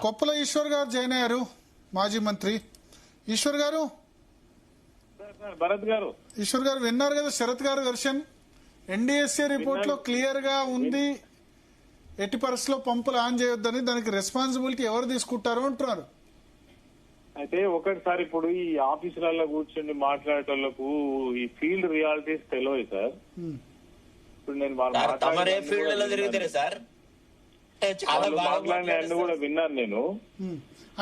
కొప్పల ఈశ్వర్ గారు జాయిన్ అయ్యారు, మాజీ మంత్రి ఈశ్వర్ గారు. భరత్ గారు, ఈశ్వర్ గారు విన్నారు కదా శరత్ గారు వెర్షన్. ఎన్డీఎస్ఏ రిపోర్ట్ లో క్లియర్ గా ఉంది ఎట్టి పరిస్థితిలో పంపులు ఆన్ చేయొద్దని, దానికి రెస్పాన్సిబిలిటీ ఎవరు తీసుకుంటారు అంటున్నారు. అయితే ఒకటిసారి ఇప్పుడు ఈ ఆఫీసులలో కూర్చొని మాట్లాడేటోళ్లకు ఈ ఫీల్డ్ రియాలిటీస్ తెలియదు సార్. ఇప్పుడు నేను మాట్లాడిన కూడా విన్నాను నేను.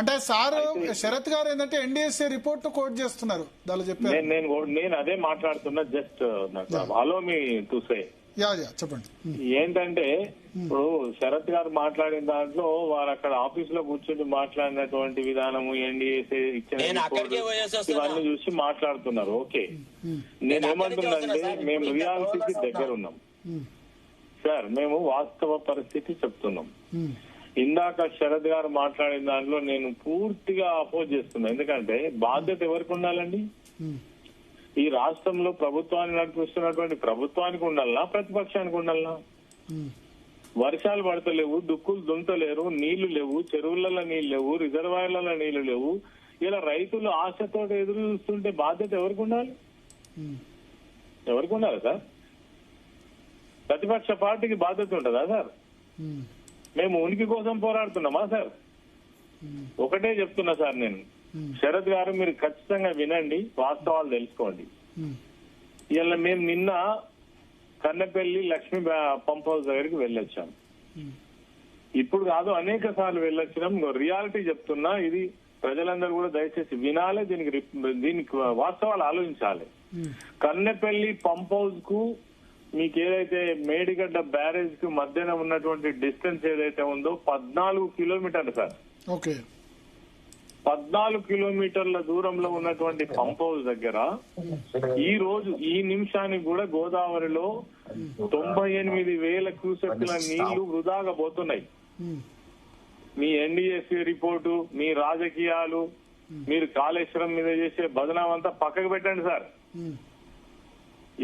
అంటే సార్ శరత్ గారు ఏంటంటే ఎన్డీఎస్ఏ రిపోర్ట్ కోట్ చేస్తున్నారు, దాని చెప్పారు. నేను అదే మాట్లాడుతున్నా. Just allow me to say చెప్పండి. ఏంటంటే ఇప్పుడు శరత్ గారు మాట్లాడిన దాంట్లో వారు అక్కడ ఆఫీస్ లో కూర్చొని మాట్లాడినటువంటి విధానము, ఎన్డీఏసీ ఇచ్చిన ఇవన్నీ చూసి మాట్లాడుతున్నారు. ఓకే, నేనేమంటున్నానంటే మేము రియాలిటీకి దగ్గర ఉన్నాం సార్. మేము వాస్తవ పరిస్థితి చెప్తున్నాం. ఇందాక శరత్ గారు మాట్లాడిన దాంట్లో నేను పూర్తిగా అపోజ్ చేస్తున్నా. ఎందుకంటే బాధ్యత ఎవరికి ఉండాలండి? ఈ రాష్ట్రంలో ప్రభుత్వాన్ని నడిపిస్తున్నటువంటి ప్రభుత్వానికి ఉండాలనా, ప్రతిపక్షానికి ఉండాలనా? వర్షాలు పడతలేవు, దుక్కులు దుంతలేరు, నీళ్లు లేవు, చెరువులలో నీళ్లు లేవు, రిజర్వాయర్లలో నీళ్లు లేవు. ఇలా రైతులు ఆశతో ఎదురు చూస్తుంటే బాధ్యత ఎవరికి ఉండాలి? ఎవరికి ఉండాలి సార్? ప్రతిపక్ష పార్టీకి బాధ్యత ఉంటుందా సార్? మేము ఉనికి కోసం పోరాడుతున్నామా సార్? ఒకటే చెప్తున్నా సార్ నేను, శరత్ గారు మీరు ఖచ్చితంగా వినండి, వాస్తవాలు తెలుసుకోండి. ఇలా మేము నిన్న కన్నెపల్లి లక్ష్మీ పంప్ హౌస్ దగ్గరికి వెళ్ళొచ్చాం. ఇప్పుడు కాదు, అనేక సార్లు వెళ్ళొచ్చినాం. రియాలిటీ చెప్తున్నా, ఇది ప్రజలందరూ కూడా దయచేసి వినాలి, దీనికి వాస్తవాలు ఆలోచించాలి. కన్నెపల్లి పంప్ హౌస్ కు మీకు ఏదైతే మేడిగడ్డ బ్యారేజ్ కు మధ్యన ఉన్నటువంటి డిస్టెన్స్ ఏదైతే ఉందో 14 కిలోమీటర్లు సార్. ఓకే, 14 కిలోమీటర్ల దూరంలో ఉన్నటువంటి పంప్ హౌస్ దగ్గర ఈ రోజు ఈ నిమిషానికి కూడా గోదావరిలో 98,000 క్యూసెక్ల నీళ్లు వృధాగా పోతున్నాయి. మీ ఎన్డీఎస్సీ రిపోర్టు, మీ రాజకీయాలు, మీరు కాళేశ్వరం మీద చేసే బదనాం అంతా పక్కకు పెట్టండి సార్.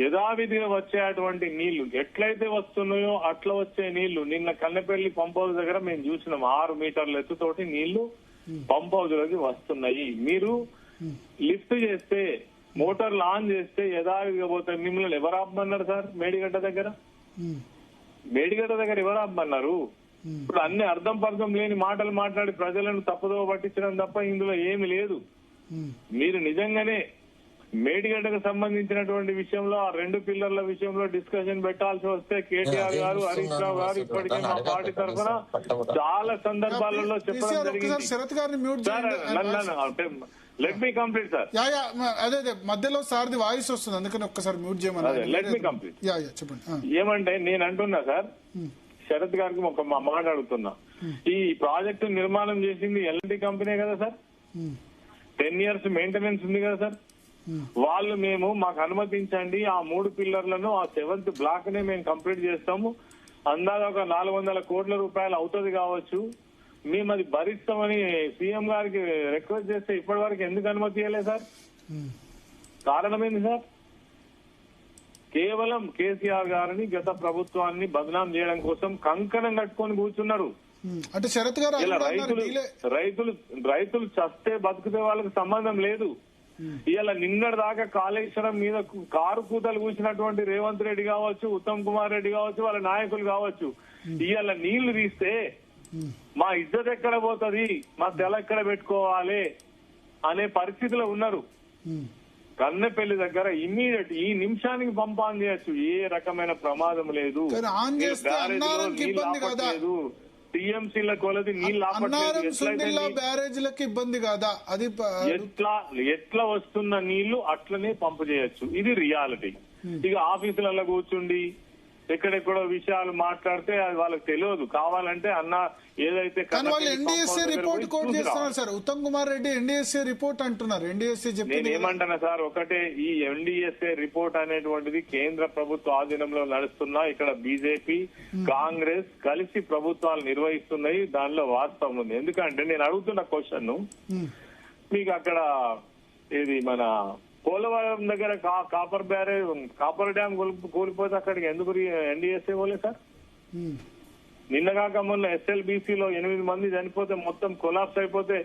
యథావిధిగా వచ్చేటువంటి నీళ్లు ఎట్లయితే వస్తున్నాయో అట్లా వచ్చే నీళ్లు నిన్న కన్నెపల్లి పంప్ హౌస్ దగ్గర మేము చూసినాం. 6 మీటర్ల ఎత్తుతోటి నీళ్లు పంప్ హౌస్ లోకి వస్తున్నాయి. మీరు లిఫ్ట్ చేస్తే, మోటార్లు ఆన్ చేస్తే యథావిధిగా పోతే మిమ్మల్ని ఎవరు ఆపమన్నారు సార్? మేడిగడ్డ దగ్గర ఎవరు ఆపమన్నారు? ఇప్పుడు అన్ని అర్థం పర్థం లేని మాటలు మాట్లాడి ప్రజలను తప్పుదోవ పట్టించడం తప్ప ఇందులో ఏమి లేదు. మీరు నిజంగానే మేడిగడ్డకు సంబంధించినటువంటి విషయంలో, ఆ 2 పిల్లర్ల విషయంలో డిస్కషన్ పెట్టాల్సి వస్తే కేటీఆర్ గారు, హరీష్ రావు గారు ఇప్పటికే మా పార్టీ తరఫున చాలా సందర్భాలలో చెప్పడం జరిగింది. శరత్ గారిని mute let me complete sir. అదే మధ్యలో సార్ది వాయిస్ వస్తుంది, అందుకని ఒక్కసారి మ్యూట్ చేయమని. Let me complete. చెప్పండి. ఏమంటే నేను అంటున్నా సార్, శరత్ గారికి ఒక మాట అడుగుతున్నా. ఈ ప్రాజెక్టు నిర్మాణం చేసింది ఎల్ఎన్టీ కంపెనీ కదా సార్? 10 years మెయింటెనెన్స్ ఉంది కదా సార్? వాళ్ళు మాకు అనుమతించండి, ఆ 3 పిల్లర్లను, ఆ 7th బ్లాక్ నే మేము కంప్లీట్ చేస్తాము, అందాక ఒక 400 కోట్ల రూపాయలు అవుతుంది కావచ్చు, మేము అది భరిస్తామని సీఎం గారికి రిక్వెస్ట్ చేస్తే ఇప్పటి వరకు ఎందుకు అనుమతి ఇవ్వలేదు సార్? కారణం ఏంది సార్? కేవలం కేసీఆర్ గారిని, గత ప్రభుత్వాన్ని బదనాం చేయడం కోసం కంకణం కట్టుకొని కూర్చున్నారు. అంటే శరత్ గారు రైతులు చస్తే బతికితే వాళ్ళకి సంబంధం లేదు. ఇవాళ నిన్నటి దాకా కాళేశ్వరం మీద కారు కూతలు కూర్చున్నటువంటి రేవంత్ రెడ్డి కావచ్చు, ఉత్తమ్ కుమార్ రెడ్డి కావచ్చు, వాళ్ళ నాయకులు కావచ్చు, ఇవాళ నీళ్లు తీస్తే మా ఇజ్జత్ ఎక్కడ పోతుంది, మా తెల ఎక్కడ పెట్టుకోవాలి అనే పరిస్థితిలో ఉన్నారు. కన్నెపల్లి దగ్గర ఇమ్మీడియట్ ఈ నిమిషానికి పంప్ ఆన్ చేయొచ్చు, ఏ రకమైన ప్రమాదం లేదు. టీఎంసీల కొలది నీళ్ళు బ్యారేజ్లకు ఇబ్బంది కాదా? అది ఎట్లా వస్తున్న నీళ్లు అట్లనే పంపు చేయొచ్చు. ఇది రియాలిటీ. ఇక ఆఫీసులలో కూర్చుండి ఎక్కడెక్కడో విషయాలు మాట్లాడితే అది వాళ్ళకి తెలియదు. కావాలంటే అన్న ఏదైతే ఎన్డీఎస్ఏ రిపోర్ట్ కోట్ చేస్తున్నారు sir. Uttam Kumar Reddy NDSA report అంటున్నారు. ఎన్డీఎస్ఏ నేను ఏమంటున్నా సార్, ఒకటే, ఈ ఎన్డీఎస్ఏ రిపోర్ట్ అనేటువంటిది కేంద్ర ప్రభుత్వ ఆధీనంలో నడుస్తున్నా, ఇక్కడ బీజేపీ, కాంగ్రెస్ కలిసి ప్రభుత్వాలు నిర్వహిస్తున్నాయి. దానిలో వాస్తవం ఉంది. ఎందుకంటే నేను అడుగుతున్న క్వశ్చన్, మీకు అక్కడ ఇది మన పోలవరం దగ్గర కాపర్ బ్యారేజ్, కాపర్ డ్యామ్ కూలిపోతే అక్కడికి ఎందుకు ఎన్డీఎస్ఏ పోలేదు సార్? నిన్నగాక మొన్న ఎస్ఎల్బిసిలో 8 మంది చనిపోతే మొత్తం కొలాప్స్ అయిపోతే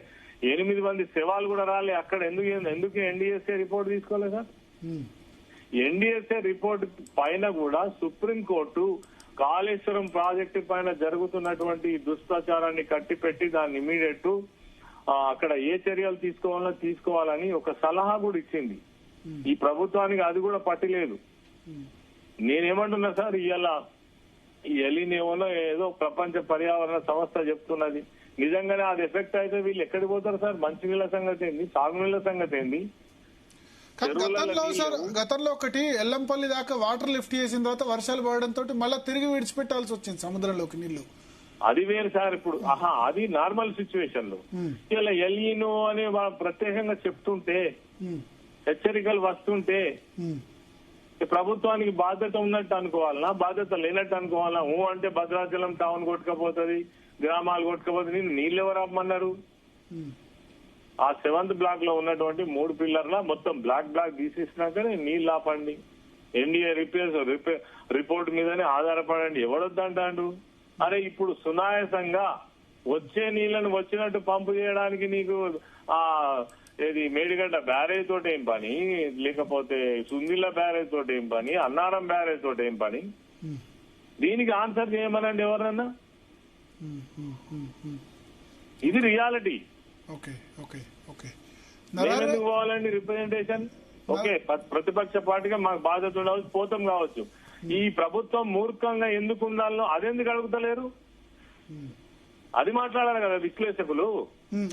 8 మంది శవాలు కూడా రాలే. అక్కడ ఎందుకు ఎన్డీఎస్ఏ రిపోర్ట్ తీసుకోలేదు సార్? ఎన్డీఎస్ఏ రిపోర్ట్ పైన కూడా సుప్రీంకోర్టు కాళేశ్వరం ప్రాజెక్టు పైన జరుగుతున్నటువంటి దుష్ప్రచారాన్ని కట్టిపెట్టి దాన్ని ఇమీడియట్ అక్కడ ఏ చర్యలు తీసుకోవాలని ఒక సలహా కూడా ఇచ్చింది. ఈ ప్రభుత్వానికి అది కూడా పట్టిలేదు. నేనేమంటున్నా సార్, ఇవాళ ఈ ఎలినేమోనో ఏదో ప్రపంచ పర్యావరణ సంస్థ చెప్తున్నది, నిజంగానే అది ఎఫెక్ట్ అయితే వీళ్ళు ఎక్కడికి పోతారు సార్? మంచినీళ్ళ సంగతి ఏంది, సాగునీళ్ళ సంగతి ఏంది? గతంలో ఒకటి ఎల్లంపల్లి దాకా వాటర్ లిఫ్ట్ చేసిన తర్వాత వర్షాలు పడడంతో మళ్ళీ తిరిగి విడిచిపెట్టాల్సి వచ్చింది సముద్రంలోకి నీళ్లు. అది వేరు సార్. ఇప్పుడు అది నార్మల్ సిచ్యువేషన్ లో. ఇలా ఎల్ఈనో అని ప్రత్యేకంగా చెప్తుంటే, హెచ్చరికలు వస్తుంటే ప్రభుత్వానికి బాధ్యత ఉన్నట్టు అనుకోవాలనా, బాధ్యత లేనట్టు అనుకోవాలనా? అంటే భద్రాచలం టౌన్ కొట్టుకపోతుంది, గ్రామాలు కొట్టుకపోతుంది, నీళ్ళు ఎవరు ఆపమన్నారు? ఆ 7th బ్లాక్ లో ఉన్నటువంటి 3 పిల్లర్ల మొత్తం బ్లాక్ తీసేసినాకనే నీళ్ళు ఆపండి, ఎన్డీఏ రిపోర్ట్ మీదనే ఆధారపడండి, ఎవడొద్దంటాడు? అరే ఇప్పుడు సునాయాసంగా వచ్చే నీళ్లను వచ్చినట్టు పంపు చేయడానికి నీకు ఏది మేడిగడ్డ బ్యారేజ్ తోటి ఏం పని, లేకపోతే సుందిల్ల బ్యారేజ్ తోటి ఏం పని, అన్నారం బ్యారేజ్ తోటి ఏం పని? దీనికి ఆన్సర్ చేయమనండి ఎవరన్నా. ఇది రియాలిటీ. ఎందుకు పోవాలండి రిప్రజెంటేషన్? ఓకే, ప్రతిపక్ష పార్టీగా మాకు బాధ్యత ఉండవచ్చు, పోతాం కావచ్చు. ఈ ప్రభుత్వం మూర్ఖంగా ఎందుకు ఉండాలో అదెందుకు అడుగుతలేరు? అది మాట్లాడాలి కదా విశ్లేషకులు.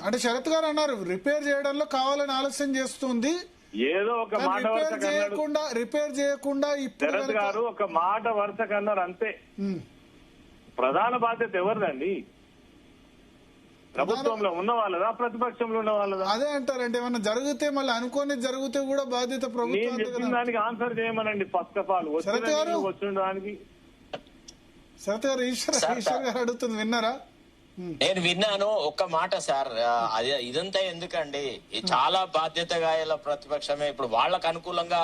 అంటే శరత్ గారు అన్నారు రిపేర్ చేయడంలో కావాలని ఆలస్యం చేస్తుంది, ఏదో ఒక మాట వరుస రిపేర్ చేయకుండా. శరత్ గారు ఒక మాట వరుసకు అన్నారు అంతే. ప్రధాన బాధ్యత ఎవరిదండి? ప్రభుత్వంలో ఉన్న వాళ్ళదా, ప్రతిపక్షంలో ఉన్న వాళ్ళదా? అదే అంటారంటే ఏమన్నా జరిగితే మళ్ళీ అనుకోని జరిగితే కూడా బాధ్యత ప్రభుత్వం. నేను చెప్పిన దానికి ఆన్సర్ చేయమనండి ఫస్ట్ ఆఫ్ ఆల్. వచ్చిండడానికి శరత్ గారు ఈశ్వర్ గారు అడుగుతుంది, విన్నారా? నేను విన్నాను. ఒక్క మాట సార్, ఇదంతా ఎందుకండి? చాలా బాధ్యతగా ఇలా ప్రతిపక్షమే ఇప్పుడు వాళ్ళకు అనుకూలంగా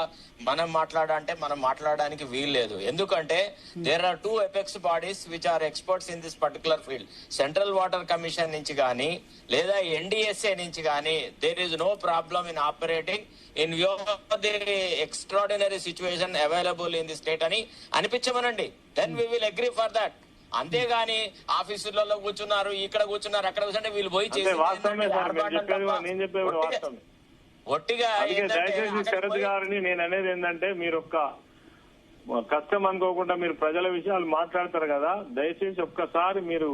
మనం మాట్లాడడానికి వీల్లేదు. ఎందుకంటే there are 2 apex bodies which are experts in this particular field. Central water commission నుంచి గానీ లేదా ఎన్డీఎస్ఏ నుంచి గానీ there is no problem in operating in view of the extraordinary situation available in the state అని అనిపించమనండి. Then we will agree for that. అంతేగాని ఆఫీసులలో కూర్చున్నారు, ఇక్కడ కూర్చున్నారు, అక్కడ కూర్చుంటే వీళ్ళు పోయి ఒట్టిగా. దయచేసి శరత్ గారిని నేను అనేది ఏంటంటే, మీరు ఒక్క కష్టం అనుకోకుండా మీరు ప్రజల విషయాలు మాట్లాడతారు కదా, దయచేసి ఒక్కసారి మీరు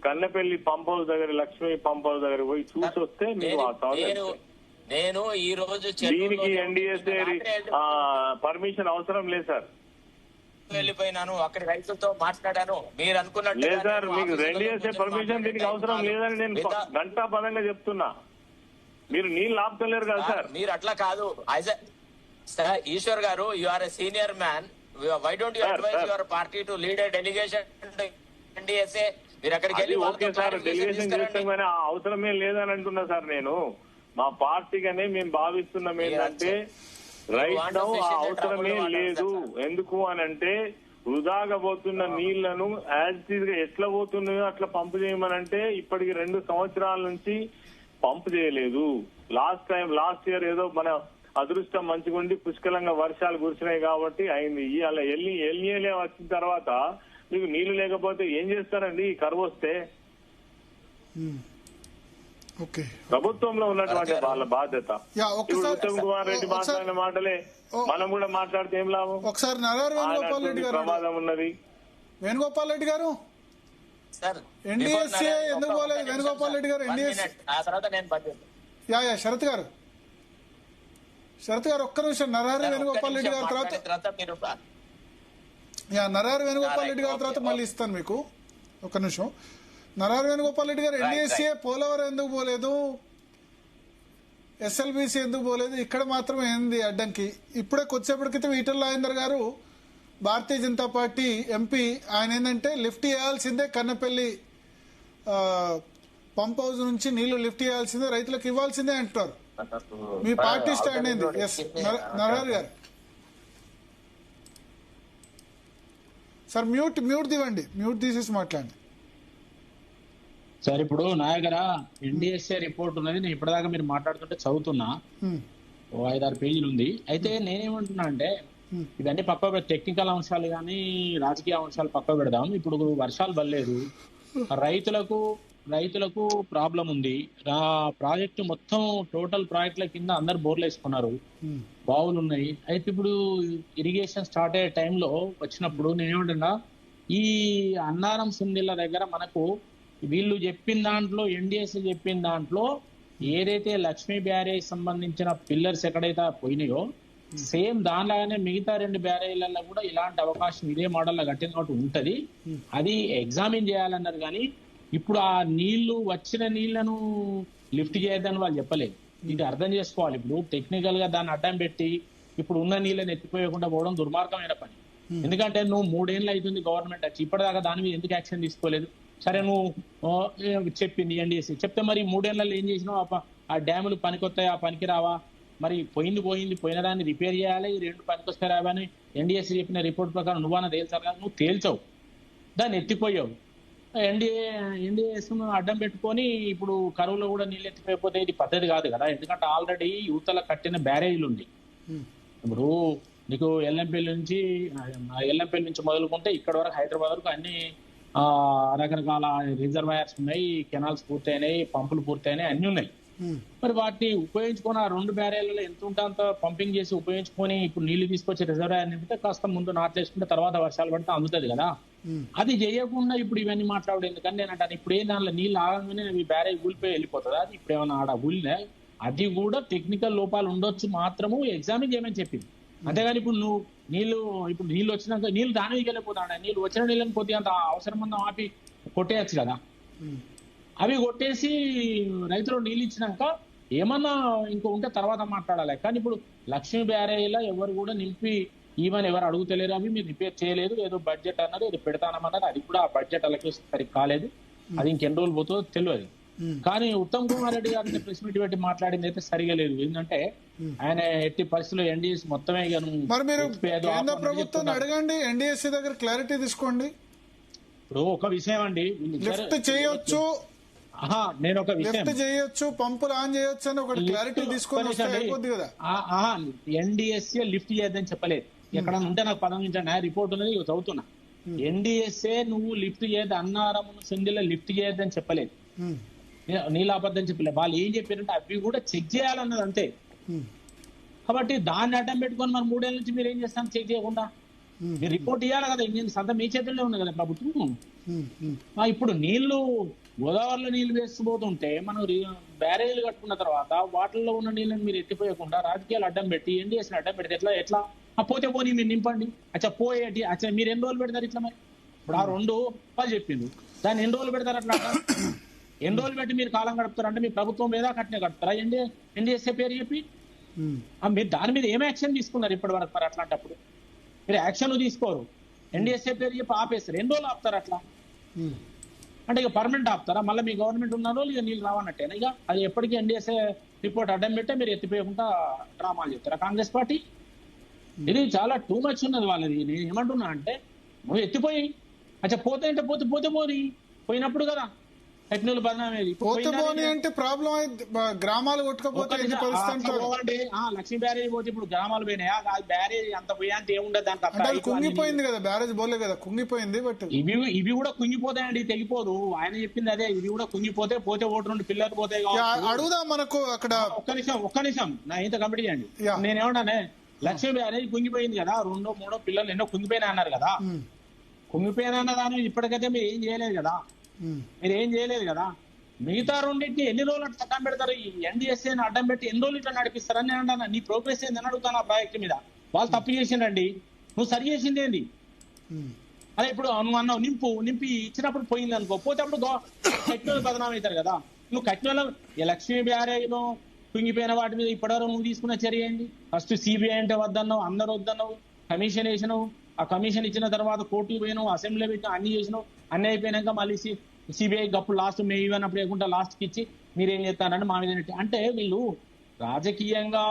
కన్నెపల్లి పంప్ హౌస్ దగ్గర, లక్ష్మీ పంప్ హౌస్ దగ్గర పోయి చూసి వస్తే మీరు నేను ఈ రోజు దీనికి ఎన్డీఎస్ఏ పర్మిషన్ అవసరం లేదు సార్. వెళ్ళిపోయినాను, అక్కడ రైతులతో మాట్లాడాను. మీరు అనుకున్నట్టు లేదు సార్, మీకు ఎన్డీఎస్ఏ పర్మిషన్ దీనికి అవసరం లేదని నేను గంటా పదంగా చెప్తున్నా. మీరు నీళ్ళు ఆపుతలేరు కదా సార్. మీరు అట్లా కాదు సార్. ఈశ్వర్ గారు, you are a senior man, why don't you advise your party to lead a delegation NDSA? మీరు అక్కడికి వెళ్ళి ఓకే సార్, డెలిగేషన్ చేస్తాం కానీ అవసరమే లేదని అంటున్నా సార్. నేను మా పార్టీగానే మేము భావిస్తున్నాం ఏంటంటే రైట్ నౌ అవసరమే లేదు. ఎందుకు అని అంటే వృధాగా పోతున్న నీళ్లను యాజ్ గా ఎట్లా పోతున్నాయో అట్లా పంపు చేయమనంటే ఇప్పటికి 2 సంవత్సరాల నుంచి పంపు చేయలేదు. లాస్ట్ ఇయర్ ఏదో మన అదృష్టం మంచిగా ఉండి పుష్కలంగా వర్షాలు కురిసినాయి కాబట్టి అయింది. అలా ఎల్ఏలే వచ్చిన తర్వాత మీకు నీళ్లు లేకపోతే ఏం చేస్తారండి? కరువు వస్తే ప్రభుత్వంలో ఉన్నటువంటి వాళ్ళ బాధ్యత. ఇప్పుడు ఉత్తమ్ కుమార్ రెడ్డి మాట్లాడిన మాటలే మనం కూడా మాట్లాడితే ఏం లాభం? ఒకసారి ప్రమాదం ఉన్నది. వేణుగోపాల్ రెడ్డి గారు ఎన్డీఎస్ఏ ఎందుకు పోలేదు? వేణుగోపాల్ రెడ్డి గారు ఎన్డీఎస్ఏ. శరత్ గారు ఒక్క నిమిషం. నరహరి వేణుగోపాల్ రెడ్డి గారి తర్వాత మళ్ళీ ఇస్తాను మీకు. ఒక్క నిమిషం. నరహరి వేణుగోపాల్ రెడ్డి గారు ఎన్డీఎస్ఏ పోలవరం ఎందుకు పోలేదు, ఎస్ఎల్బీసీ ఎందుకు పోలేదు, ఇక్కడ మాత్రం ఏంది అడ్డంకి? ఇప్పుడే కొద్దిసేపటి క్రితం ఈటెల రాజేందర్ గారు భారతీయ జనతా పార్టీ ఎంపీ, ఆయన ఏంటంటే లిఫ్ట్ చేయాల్సిందే, కన్నపల్లి పంప్ హౌస్ నుంచి నీళ్లు లిఫ్ట్ చేయాల్సిందే, రైతులకు ఇవ్వాల్సిందే అంటారు. మీ పార్టీ స్టాండ్ ఏంది? ఎస్ నరహరి గారు సార్, మ్యూట్ తీవండి, మ్యూట్ తీసేసి మాట్లాడండి. సార్ ఇప్పుడు నా దగ్గర ఎన్డీఎస్ఏ రిపోర్ట్ ఉన్నది, నేను ఇప్పటిదాకా మీరు మాట్లాడుతుంటే చదువుతున్నా, ఓ 5-6 పేజీలు ఉంది. అయితే నేనేమంటున్నా అంటే ఇవన్నీ పక్క టెక్నికల్ అంశాలు కానీ రాజకీయ అంశాలు పక్క పెడదాం. ఇప్పుడు వర్షాలు పడలేదు, రైతులకు ప్రాబ్లం ఉంది. ప్రాజెక్టు మొత్తం టోటల్ ప్రాజెక్టుల కింద అందరు బోర్లు వేసుకున్నారు, బావులు ఉన్నాయి. అయితే ఇప్పుడు ఇరిగేషన్ స్టార్ట్ అయ్యే టైంలో వచ్చినప్పుడు నేనేమంటున్నా, ఈ అన్నారం సుందిళ్ళ దగ్గర మనకు వీళ్ళు చెప్పిన దాంట్లో, ఎన్డీఎస్ఏ చెప్పిన దాంట్లో ఏదైతే లక్ష్మీ బ్యారేజ్ సంబంధించిన పిల్లర్స్ ఎక్కడైతే పోయినాయో సేమ్ దానిలాగానే మిగతా 2 బ్యారేజ్లలో కూడా ఇలాంటి అవకాశం ఇదే మోడల్ లో కట్టిన కాబట్టి ఉంటది. అది ఎగ్జామిన్ చేయాలన్నారు. కానీ ఇప్పుడు ఆ వచ్చిన నీళ్లను లిఫ్ట్ చేయొద్దని వాళ్ళు చెప్పలేదు. ఇది అర్థం చేసుకోవాలి. ఇప్పుడు టెక్నికల్ గా దాన్ని అడ్డం పెట్టి ఇప్పుడు ఉన్న నీళ్ళని ఎత్తిపోయకుండా పోవడం దుర్మార్గమైన పని. ఎందుకంటే నువ్వు 3 ఏళ్ళు అవుతుంది గవర్నమెంట్ వచ్చి, ఇప్పటిదాకా దాని మీద ఎందుకు యాక్షన్ తీసుకోలేదు? సరే నువ్వు చెప్పింది ఎన్డీఎస్సీ చెప్తే మరి 3 ఏళ్లలో ఏం చేసినావు? ఆ డ్యాములు పనికొస్తాయి, ఆ పనికి రావా? మరి పోయిన దాన్ని రిపేర్ చేయాలి, ఈ 2 పనికొస్తాయి రావా అని ఎన్డీఎస్సీ చెప్పిన రిపోర్ట్ ప్రకారం నువ్వన్నా తేల్చారు కదా. నువ్వు తేల్చావు, దాన్ని ఎత్తిపోయావు. ఎన్డీఎస్ అడ్డం పెట్టుకొని ఇప్పుడు కరువులో కూడా నీళ్ళు ఎత్తిపోయిపోతే ఇది పద్ధతి కాదు కదా. ఎందుకంటే ఆల్రెడీ యువతల కట్టిన బ్యారేజీలు ఉంది. ఇప్పుడు నీకు ఎల్లంపల్లి నుంచి మొదలుకుంటే ఇక్కడ వరకు హైదరాబాద్ వరకు అన్ని రకరకాల రిజర్వాయర్స్ ఉన్నాయి, కెనాల్స్ పూర్తయినాయి, పంపులు పూర్తయినాయి, అన్ని ఉన్నాయి. మరి వాటిని ఉపయోగించుకొని ఆ 2 బ్యారేజ్లలో ఎంత ఉంటే అంత పంపింగ్ చేసి ఉపయోగించుకొని ఇప్పుడు నీళ్లు తీసుకొచ్చి రిజర్వాయర్ నింపితే కాస్త ముందు నాట్లేసుకుంటే తర్వాత వర్షాలు పడితే అందుతుంది కదా. అది చేయకుండా ఇప్పుడు ఇవన్నీ మాట్లాడేది. ఎందుకని నేను అంటాను, ఇప్పుడు ఏం దానిలో నీళ్ళు ఆగంగానే ఈ బ్యారేజ్ కూలిపోయి వెళ్ళిపోతుంది. అది ఇప్పుడు ఏమన్నా ఆడ కూలినా అది కూడా టెక్నికల్ లోపాలు ఉండొచ్చు, మాత్రము ఎగ్జామిన్ చేయమని చెప్పింది. అంతేగాని ఇప్పుడు నీళ్ళు వచ్చినాక నీళ్ళు దానికి వెళ్ళిపోతాడు. నీళ్ళు వచ్చిన నీళ్ళని కొద్దిగా అంత అవసరం ఉందా ఆపి కొట్టేయచ్చు కదా. అవి కొట్టేసి రైతులు నీళ్ళు ఇచ్చినాక ఏమన్నా ఇంకో ఉంటే తర్వాత మాట్లాడాలి. కానీ ఇప్పుడు లక్ష్మీ బ్యారేజ్లో ఎవరు కూడా నింపి ఈవెన్ ఎవరు అడుగుతలేరు. అవి మీరు రిపేర్ చేయలేదు, ఏదో బడ్జెట్ అన్నారు, ఏదో పెడతానమన్నారు. అది కూడా ఆ బడ్జెట్ అలొకేషన్ సరిగ్గా కాలేదు. అది ఇంకెన్ని రోజులు పోతుందో తెలియదు. కానీ ఉత్తమ్ కుమార్ రెడ్డి గారిని ప్రెస్ మీట్ పెట్టి మాట్లాడింది అయితే సరిగా లేదు. ఏంటంటే ఆయన ఎట్టి పరిస్థితుల్లో ఎన్డీఎస్ మొత్తమే కేంద్ర ప్రభుత్వాన్ని అడగండి, ఎన్డీఎస్సీ దగ్గర క్లారిటీ తీసుకోండి. ఇప్పుడు ఒక విషయం అండి, లిఫ్ట్ చేయొచ్చు, నేను ఒక విషయం చేయొచ్చు, పంపులు ఆన్ చేయొచ్చు అని ఒక క్లారిటీ తీసుకొని అయిపోద్ది కదా. ఎన్డీఎస్ఏ లిఫ్ట్ చేయొద్దని చెప్పలేదు. ఎక్కడ ఉంటే నాకు పదం నుంచి రిపోర్ట్ ఉన్నది చదువుతున్నా. ఎన్డీఎస్ఏ నువ్వు లిఫ్ట్ చేయద్దు, అన్నారం సుందిలో లిఫ్ట్ చేయొద్దని చెప్పలేదు, నీలాపద్దం చెప్పలేదు. వాళ్ళు ఏం చెప్పారంటే అవి కూడా చెక్ చేయాలన్నది అంతే. కాబట్టి దాన్ని అడ్డం పెట్టుకొని మరి 3 ఏళ్ళ నుంచి మీరు ఏం చేస్తాను చెక్ చేయకుండా? మీరు రిపోర్ట్ ఇవ్వాలి కదా. ఇంజిన్ సంత మీ చేతుల్లో ఉంది కదా ప్రభుత్వం. ఇప్పుడు గోదావరిలో నీళ్లు వేసిపోతుంటే మనం బ్యారేజీలు కట్టుకున్న తర్వాత వాటిల్లో ఉన్న నీళ్ళని మీరు ఎత్తిపోయకుండా రాజకీయాలు అడ్డం పెట్టి ఎన్డీఎస్ని అడ్డం పెడితే ఎట్లా? పోతే పోనీ మీరు నింపండి. పోయేటి మీరు ఎన్ని రోజులు పెడతారు ఇట్లా? మరి ఇప్పుడు ఆ 2 వాళ్ళు చెప్పిండు, దాన్ని ఎన్ని రోజులు పెడతారు అట్లా? ఎన్ని రోజులు పెట్టి మీరు కాలం గడుపుతారు? అంటే మీ ప్రభుత్వం మీద కట్టిన కడతారా ఎన్డీఎస్ఏ పేరు చెప్పి? మీరు దాని మీద ఏం యాక్షన్ తీసుకున్నారు ఇప్పటి వరకు? మరి అట్లాంటప్పుడు మీరు యాక్షన్ తీసుకోరు, ఎన్డీఎస్ఏ పేరు చెప్పి ఆపేస్తారు. ఎన్ని రోజులు ఆపుతారు అట్లా? అంటే ఇక పర్మనెంట్ ఆపుతారా? మళ్ళీ మీ గవర్నమెంట్ ఉన్నారో ఇక నీళ్ళు రావన్నట్టేనా? ఇక అది ఎప్పటికీ ఎన్డీఎస్ఏ రిపోర్ట్ అడ్డం పెట్టే మీరు ఎత్తిపోయకుండా డ్రామాలు చెప్తారా కాంగ్రెస్ పార్టీ? ఇది చాలా టూ మచ్ ఉన్నది వాళ్ళది. నేను ఏమంటున్నా అంటే నువ్వు ఎత్తిపోయి పోతే అంటే పోతే పోయినప్పుడు కదా టెక్నాలజీ బదనామేది. అంటే ప్రాబ్లం గ్రామాలు కొట్టుకపోతే లక్ష్మీ బ్యారేజ్ పోతే ఇప్పుడు గ్రామాలు పోయినాయా? బ్యారేజ్ అంత పోయా అంత ఏముండదు దాంట్లో. కుంగిపోయింది కదా, బ్యారేజ్ పోలే కదా, కుంగిపోయింది. బట్ ఇవి కూడా కుంగిపోతాయండి, తెగిపోదు. ఆయన చెప్పింది అదే, ఇవి కూడా కుంగిపోతే ఒకటి 2 పిల్లలు పోతాయి. అడుగుదా మనకు అక్కడ ఒక్క నిమిషం నా ఇంత కంప్లీట్ చేయండి. నేనేమన్నానే, లక్ష్మీ బ్యారేజ్ కుంగిపోయింది కదా, 2, 3 పిల్లలు ఎన్నో కుంగిపోయినా అన్నారు కదా. కుంగిపోయినా అన్న దాన్ని ఇప్పటికైతే మీరు ఏం చేయలేదు కదా. మిగతా 2 ఎన్ని రోజులు అడ్డం పెడతారు? ఈ ఎన్డీఎస్ఏని అడ్డం పెట్టి ఎన్ని రోజులు ఇట్లా నడిపిస్తారని నేను అంటాను. నీ ప్రోగ్రెస్ ఏందని అడుగుతాను. ఆ ప్రాజెక్ట్ మీద వాళ్ళు తప్పు చేసిండండి, నువ్వు సరి చేసింది ఏంది? అదే ఇప్పుడు నువ్వు అన్నావు నింపి ఇచ్చినప్పుడు పోయింది అనుకో, పోతే అప్పుడు కట్టిన బదనాం అవుతారు కదా. నువ్వు కట్టిన లక్ష్మీ బ్యారేజ్లో కుంగిపోయిన వాటి మీద ఇప్పటివరకు నువ్వు తీసుకున్న చర్య ఏంటి? ఫస్ట్ సిబిఐ అంటే వద్దన్నావు, అందరు వద్దన్నావు, కమిషన్ వేసినావు. ఆ కమిషన్ ఇచ్చిన తర్వాత కోర్టుకు పోయినావు, అసెంబ్లీలో పెట్టినావు, అన్ని చేసినావు. అన్ని అయిపోయినాక మళ్ళీ సిబిఐ అప్పుడు లాస్ట్ మే ఇవ్వనప్పుడు లేకుండా లాస్ట్కి ఇచ్చి మీరేం చేస్తారంటే మా మీద. అంటే వీళ్ళు రాజకీయంగా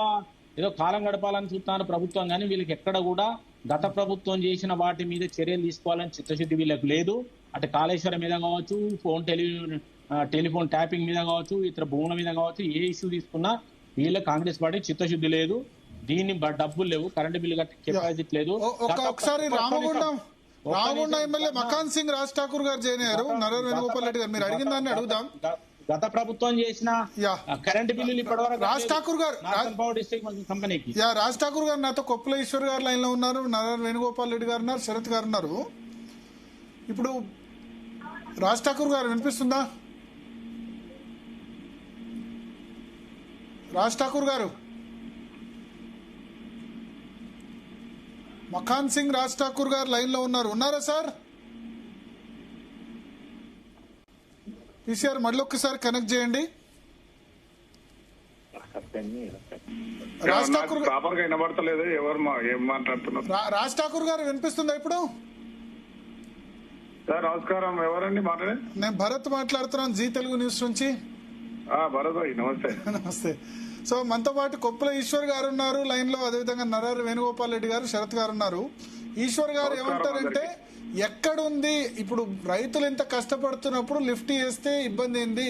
ఏదో కాలం గడపాలని చూస్తున్నారు ప్రభుత్వం, కానీ వీళ్ళకి ఎక్కడ కూడా గత ప్రభుత్వం చేసిన వాటి మీద చర్యలు తీసుకోవాలని చిత్తశుద్ధి వీళ్ళకి లేదు. అటు కాళేశ్వరం మీద కావచ్చు, టెలిఫోన్ ట్యాపింగ్ మీద కావచ్చు, ఇతర భూముల మీద కావచ్చు, ఏ ఇష్యూ తీసుకున్నా వీళ్ళ కాంగ్రెస్ పార్టీ చిత్తశుద్ధి లేదు. దీన్ని డబ్బులు లేవు, కరెంట్ బిల్లు కట్టే కెపాసిటీ లేదు. ఒకసారి రామగుండం ఎమ్మెల్యే మకాన్ సింగ్ రాజ్ ఠాకూర్ గారు జాయిన్ అయ్యారు. నరహర్ వేణుగోపాల్ రెడ్డి గారు మీరు అడిగిన దాన్ని అడుగుదాం. గత ప్రభుత్వం చేసిన కరెంట్ బిల్లులు ఇప్పటివరకు రాజ్ ఠాకూర్ గారు కంపెనీకి రాజ్ ఠాకూర్ గారు నాతో కొప్పుల ఈశ్వర్ గారు లైన్ లో ఉన్నారు, నరహర్ వేణుగోపాల్ రెడ్డి గారు ఉన్నారు, శరత్ గారు ఉన్నారు. ఇప్పుడు రాజ్ ఠాకూర్ గారు వినిపిస్తుందా? రాజ్ ఠాకూర్ గారు, మకాన్ సింగ్ రాజ్ ఠాకూర్ గారు లైన్ లో ఉన్నారా సార్? పీసీఆర్ మళ్ళీ ఒక్కసారి కనెక్ట్ చేయండి. రాజ్ ఠాకూర్ వినబడతలేదు, ఎవరు ఏం మాట్లాడుతున్నారు? రాజ్ ఠాకూర్ గారు వినిపిస్తుందా ఇప్పుడు? సార్ నమస్కారం, ఎవరండి మాట్లాడే? నేను భరత్ మాట్లాడుతున్నాను, జీ తెలుగు న్యూస్ నుంచి. భరత్ భాయ్ నమస్తే. నమస్తే. సో మనతో పాటు కొప్పుల ఈశ్వర్ గారు ఉన్నారు లైన్ లో, అదేవిధంగా నరహర్ వేణుగోపాల్ రెడ్డి గారు, శరత్ గారు ఉన్నారు. ఈశ్వర్ గారు ఏమంటారంటే, ఎక్కడుంది ఇప్పుడు రైతులు ఇంత కష్టపడుతున్నప్పుడు లిఫ్ట్ చేస్తే ఇబ్బంది ఏంది?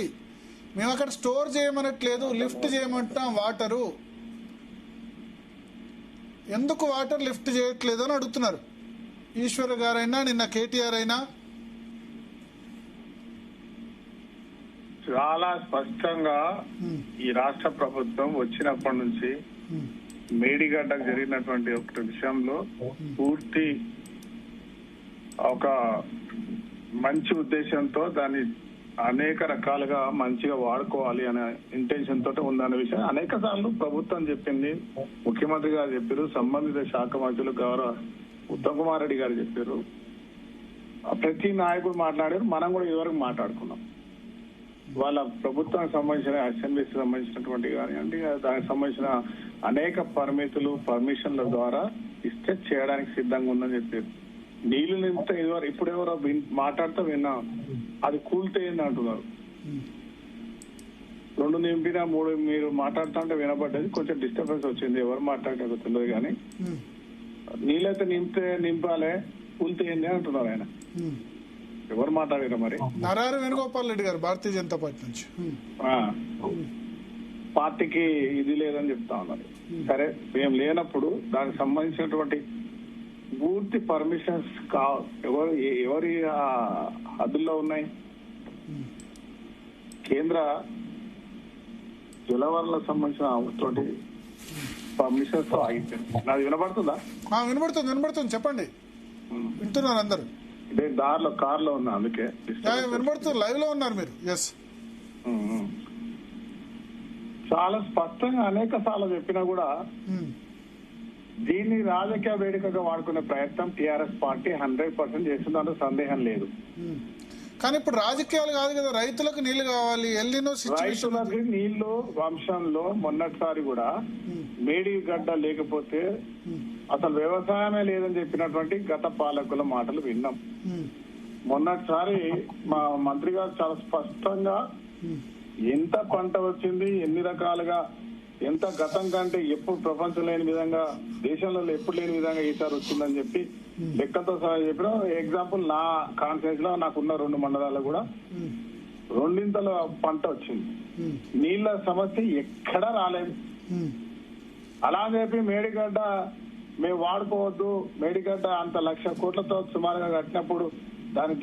మేము అక్కడ స్టోర్ చేయమనట్లేదు, లిఫ్ట్ చేయమంటున్నాం వాటరు, ఎందుకు వాటర్ లిఫ్ట్ చేయట్లేదు అని అడుగుతున్నారు. ఈశ్వర్ గారైనా నిన్న కేటీఆర్ అయినా చాలా స్పష్టంగా ఈ రాష్ట్ర ప్రభుత్వం వచ్చినప్పటి నుంచి మేడిగడ్డకు జరిగినటువంటి ఒక విషయంలో పూర్తి ఒక మంచి ఉద్దేశంతో దాన్ని అనేక రకాలుగా మంచిగా వాడుకోవాలి అనే ఇంటెన్షన్ తోటి ఉందనే విషయం అనేక సార్లు ప్రభుత్వం చెప్పింది, ముఖ్యమంత్రి గారు చెప్పారు, సంబంధిత శాఖ మంత్రులు గౌరవ ఉత్తమ్ కుమార్ రెడ్డి గారు చెప్పారు, ప్రతి నాయకుడు మాట్లాడారు, మనం కూడా ఇదివరకు మాట్లాడుకున్నాం. వాళ్ళ ప్రభుత్వానికి సంబంధించిన అసెంబ్లీకి సంబంధించినటువంటి కానివ్వండి, దానికి సంబంధించిన అనేక పర్మిషన్ల ద్వారా ఇస్తే చేయడానికి సిద్ధంగా ఉందని చెప్పారు. నీళ్లు నింపితే ఇప్పుడు ఎవరో మాట్లాడితే విన్నాం, అది కూల్తే అంటున్నారు. 2 నింపినా 3 మీరు మాట్లాడుతుంటే వినబడ్డది, కొంచెం డిస్టర్బెన్స్ వచ్చింది, ఎవరు మాట్లాడారో తెలియదు కానీ నీళ్ళైతే నింపాలే, కూల్తే అంటున్నారు ఆయన. ఎవరు మాట్లాడారు మరి? నరహర్ వేణుగోపాల్ రెడ్డి గారు, భారతీయ జనతా పార్టీ నుంచి. పార్టీకి ఇది లేదని చెప్తా ఉన్నారు. సరే, మేము లేనప్పుడు దానికి సంబంధించినటువంటి పూర్తి పర్మిషన్స్ ఎవరి హద్దుల్లో ఉన్నాయి? కేంద్ర జలవనరులకు సంబంధించిన పర్మిషన్స్ తో ఆగిపోయింది. నాది వినపడుతుందా? వినబడుతుంది, చెప్పండి. వింటున్నారు అందరు? దారిలో కార్లో ఉన్నా, అందుకే వినబడుతుంది. లైవ్ లో ఉన్నారు మీరు? ఎస్. చాలా స్పష్టంగా అనేక సార్లు చెప్పినా కూడా దీన్ని రాజకీయ వేదికగా వాడుకునే ప్రయత్నం టీఆర్ఎస్ పార్టీ 100% చేస్తుంది, అందులో సందేహం లేదు. కానీ ఇప్పుడు రాజకీయాలు కాదు కదా, రైతులకు నీళ్లు కావాలి. రైతులకి నీళ్లు వంశంలో మొన్నటిసారి కూడా మేడిగడ్డ లేకపోతే అసలు వ్యవసాయమే లేదని చెప్పినటువంటి గత పాలకుల మాటలు విన్నాం. మొన్నటిసారి మా మంత్రి గారు చాలా స్పష్టంగా ఎంత పంట వచ్చింది, ఎన్ని రకాలుగా, ఎంత గతం కంటే ఎప్పుడు ప్రపంచం లేని విధంగా, దేశంలో ఎప్పుడు లేని విధంగా ఈసారి వచ్చిందని చెప్పి లెక్కతో సహా చెప్పిన. ఎగ్జాంపుల్, నా కాన్ఫరెన్స్ లో నాకున్న 2 మండలాల్లో కూడా 2 పంట వచ్చింది. నీళ్ల సమస్య ఎక్కడా రాలేదు. అలా చెప్పి మేడిగడ్డ మేము వాడుకోవద్దు, మేడిగడ్డ అంత 1,00,000 కోట్లతో సుమారుగా కట్టినప్పుడు దాని